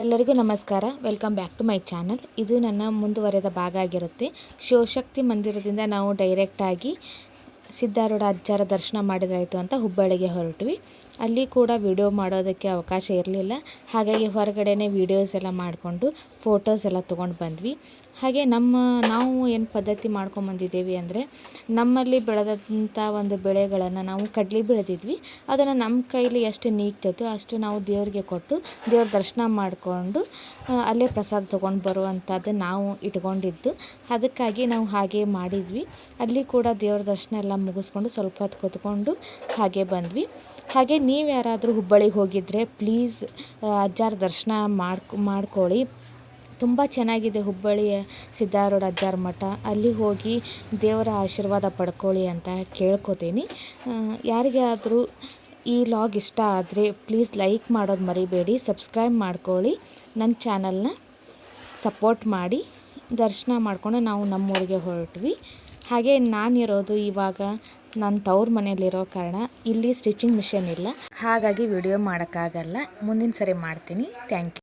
ಎಲ್ಲರಿಗೂ ನಮಸ್ಕಾರ. Welcome back to my channel. ಇದು ನನ್ನ ಮುಂದುವರೆದ ಭಾಗ ಆಗಿರುತ್ತೆ. ಶಿವಶಕ್ತಿ ಮಂದಿರದಿಂದ ನಾವು ಡೈರೆಕ್ಟಾಗಿ ಸಿದ್ಧಾರೂಢ ಅಜ್ಜರ ದರ್ಶನ ಮಾಡಿದ್ರಾಯಿತು ಅಂತ ಹುಬ್ಬಳ್ಳಿಗೆ ಹೊರಟ್ವಿ. ಅಲ್ಲಿ ಕೂಡ ವಿಡಿಯೋ ಮಾಡೋದಕ್ಕೆ ಅವಕಾಶ ಇರಲಿಲ್ಲ. ಹಾಗಾಗಿ ಹೊರಗಡೆನೇ ವೀಡಿಯೋಸ್ ಎಲ್ಲ ಮಾಡಿಕೊಂಡು ಫೋಟೋಸ್ ಎಲ್ಲ ತೊಗೊಂಡು ಬಂದ್ವಿ. ಹಾಗೆ ನಾವು ಏನು ಪದ್ಧತಿ ಮಾಡ್ಕೊಂಬಂದಿದ್ದೇವೆ ಅಂದರೆ, ನಮ್ಮಲ್ಲಿ ಬೆಳೆದಂಥ ಒಂದು ಬೆಳೆಗಳನ್ನು ನಾವು ಕಡ್ಲೆ ಬೆಳೆದಿದ್ವಿ. ಅದನ್ನು ನಮ್ಮ ಕೈಲಿ ಎಷ್ಟು ನೀಗ್ತೈತೋ ಅಷ್ಟು ನಾವು ದೇವರಿಗೆ ಕೊಟ್ಟು ದೇವ್ರ ದರ್ಶನ ಮಾಡಿಕೊಂಡು ಅಲ್ಲೇ ಪ್ರಸಾದ ತೊಗೊಂಡು ಬರುವಂಥದ್ದು ನಾವು ಇಟ್ಕೊಂಡಿದ್ದು. ಅದಕ್ಕಾಗಿ ನಾವು ಹಾಗೆ ಮಾಡಿದ್ವಿ. ಅಲ್ಲಿ ಕೂಡ ದೇವ್ರ ದರ್ಶನ ಎಲ್ಲ ಮುಗಿಸ್ಕೊಂಡು ಸ್ವಲ್ಪ ಹೊತ್ತು ಕೂತ್ಕೊಂಡು ಹಾಗೆ ಬಂದ್ವಿ. ಹಾಗೆ ನೀವು ಯಾರಾದರೂ ಹುಬ್ಬಳ್ಳಿಗೆ ಹೋಗಿದ್ದರೆ ಪ್ಲೀಸ್ ಅಜ್ಜಾರ ದರ್ಶನ ಮಾಡ್ಕೊಳ್ಳಿ. ತುಂಬ ಚೆನ್ನಾಗಿದೆ ಹುಬ್ಬಳ್ಳಿಯ ಸಿದ್ಧಾರೂಢ ಅಜ್ಜಾರ ಮಠ. ಅಲ್ಲಿ ಹೋಗಿ ದೇವರ ಆಶೀರ್ವಾದ ಪಡ್ಕೊಳ್ಳಿ ಅಂತ ಕೇಳ್ಕೊತೀನಿ. ಯಾರಿಗೆ ಆದರೂ ಈ ಲಾಗ್ ಇಷ್ಟ ಆದರೆ ಪ್ಲೀಸ್ ಲೈಕ್ ಮಾಡೋದು ಮರಿಬೇಡಿ, ಸಬ್ಸ್ಕ್ರೈಬ್ ಮಾಡ್ಕೊಳ್ಳಿ, ನನ್ನ ಚಾನಲ್ನ ಸಪೋರ್ಟ್ ಮಾಡಿ. ದರ್ಶನ ಮಾಡಿಕೊಂಡು ನಾವು ನಮ್ಮೂರಿಗೆ ಹೊರಟ್ವಿ. ಹಾಗೆ ನಾನಿರೋದು ಇವಾಗ ನನ್ನ ತವ್ರ ಮನೆಯಲ್ಲಿರೋ ಕಾರಣ ಇಲ್ಲಿ ಸ್ಟಿಚಿಂಗ್ ಮಿಷನ್ ಇಲ್ಲ, ಹಾಗಾಗಿ ವಿಡಿಯೋ ಮಾಡೋಕ್ಕಾಗಲ್ಲ. ಮುಂದಿನ ಸರಿ ಮಾಡ್ತೀನಿ. Thank you.